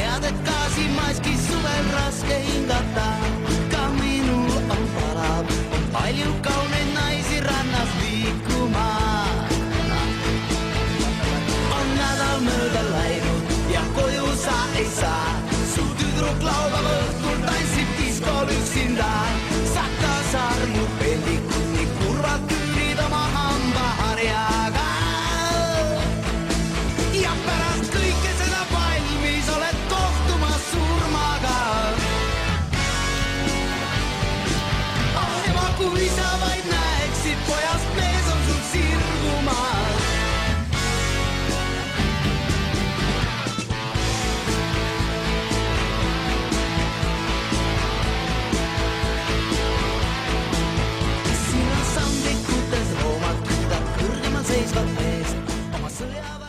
tead, et gaasimaskis suvel raske hingata. Ka minul on palav, on palju kauneid naisi rannas liikuma. On nädal mööda läinud ja koju sa ei saa. Su tüdruk laupäev õhtul tantsib diskol üksinda. Sa kasarmu peldikud nii kurvad küünid oma hambaharjaga. Ja pärast kõike seda valmis oled kohtumas surmaga. Oh ema, kui sa vaid näeksid, pojast mees on sul sirgumas. Siin on sandikutes roomad, kiidab kõrgemal seisvat meest oma sõjaväe.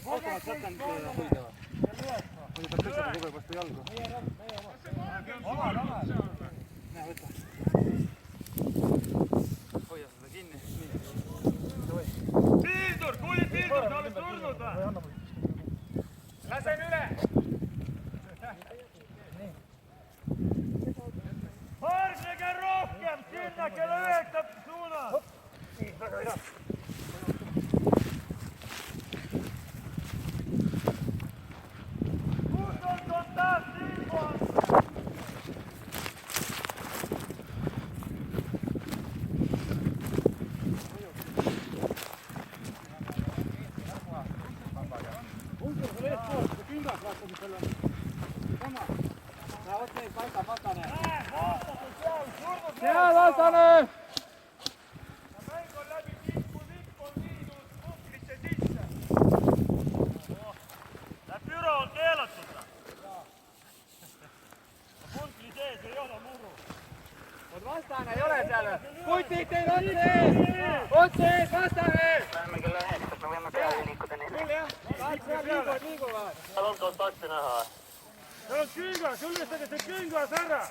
Automaat jätkan hoida või? Muidu peab tõstma kogu aeg vastu jalgu. Näe, võta. Hoia seda kinni. Pildur, tuli pildur, ta oled surnud või? Lasen üle! Hargnege rohkem sinna kella 9 suunas! Otse ees, vastane! Läheme kella 9, me võime peale liikuda neile. Küll jah, liiguvad. Tal on kontakti näha. Seal on küngas, julgestage see küngas ära!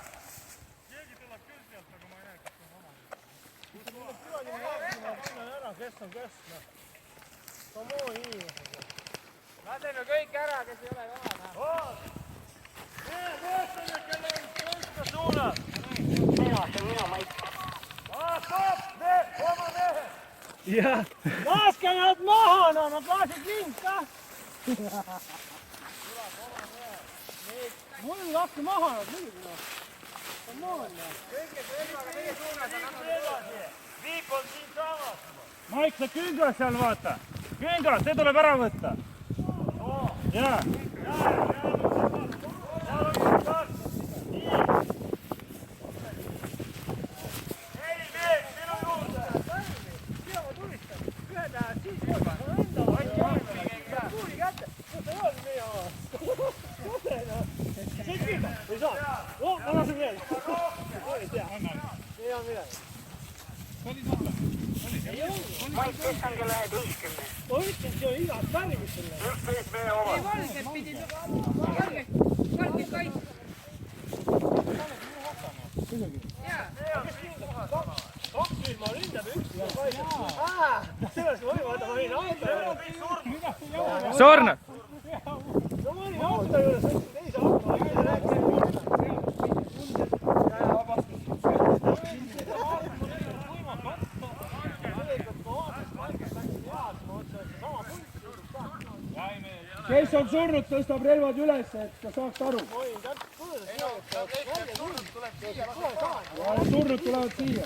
Kes on kes? Samoa inimesed. Laseme kõik ära, kes ei ole vähe. Vaatame, kelle on künka suunas! See on mina, Mait. Stopp! Oma mehed! Jah. Laske nad maha, no nad lasid mind ka! Mul laske maha nad muidugi. Samoa. Viip on siin saamas. Maik, see küngas seal vaata. Küngas, see tuleb ära võtta. Jaa. Mait, kes on kella 11? Ma ütlen, see on igast värgis selle. Üks mees meie oma. Valged pidid valged kaitse. Toksvilma ründab üks ja kaitseb. Sellest ma võin auto. Sorn! No ma olin auto juures, võtsin teise auto. Kes on surnud, tõstab relvad üles, et ta saaks aru. Surnud tulevad siia.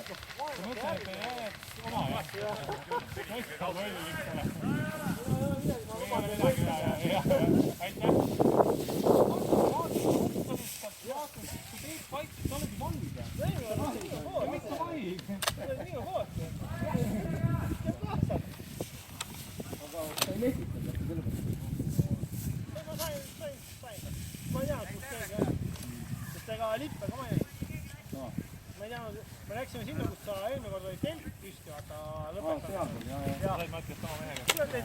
Ma ei tea, kus keegi on. Sest ega lippe ka ma ei näinud. Ma ei tea, me läksime sinna, kus sa eelmine kord olid telk püsti, vaata lõpetame.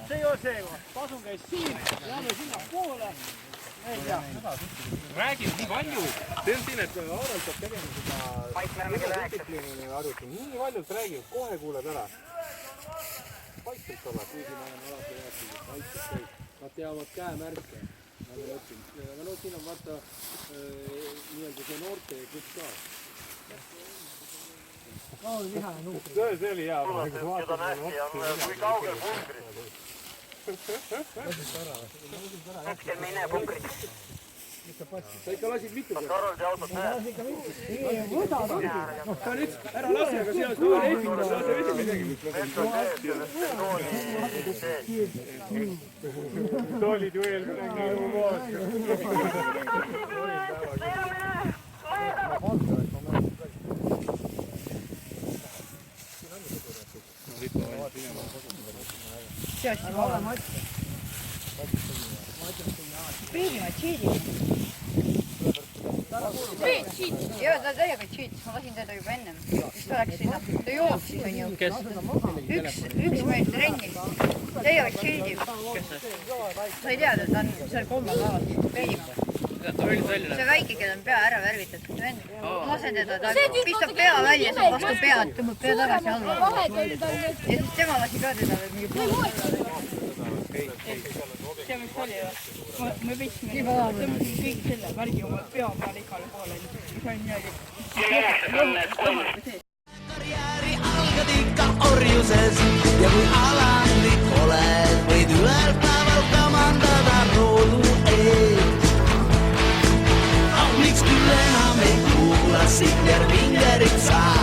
See ei ole see koht. Pasu käis siin, jääme sinna poole. Ei tea. Räägib nii palju. Tõensin, et Aarel saab tegema seda... Mait, me oleme kella 9. Arvuti. Nii paljult räägib, kohe kuuled ära. Vaikselt olla, kuigi ma olen alati rääkinud, et vaikselt kõik. Nad teavad käemärke. Aga no siin on vaata nii-öelda see noorte klubb ka. See oli hea. Seda nähti on kui kaugel punkrid. Hetkel me ei näe punkrit. Sa ikka lasid mitu Kas Karoldi autot näed? Ta nüüd ära lase, aga seal on leping, lase vesi midagi. Toolid ju eelmine koos. Jaa, ta täiega cheat, ma lasin teda juba ennem, mis ta läks sinna, ta jooksis, on ju. Üks mees trennis, täiega cheatib. Sa ei tea, ta on seal 3 päevas, peenib. See väike, kellel on pea ära värvitatud vend. Ma lasen teda, ta pistab pea välja, saab vastu pead, tõmbab pea tagasi alla. Ja siis tema lasi ka teda veel mingi pool. See mis oli ju, me võtsime tõmbasime kõik selle värgi oma pea peale igale poole. See on niimoodi. Karjääri algat ikka orjuses ja kui alandlik oled, võid ühel päeval kamandada roodu ees. Miks küll enam ei kuula Singer Vingerit sa?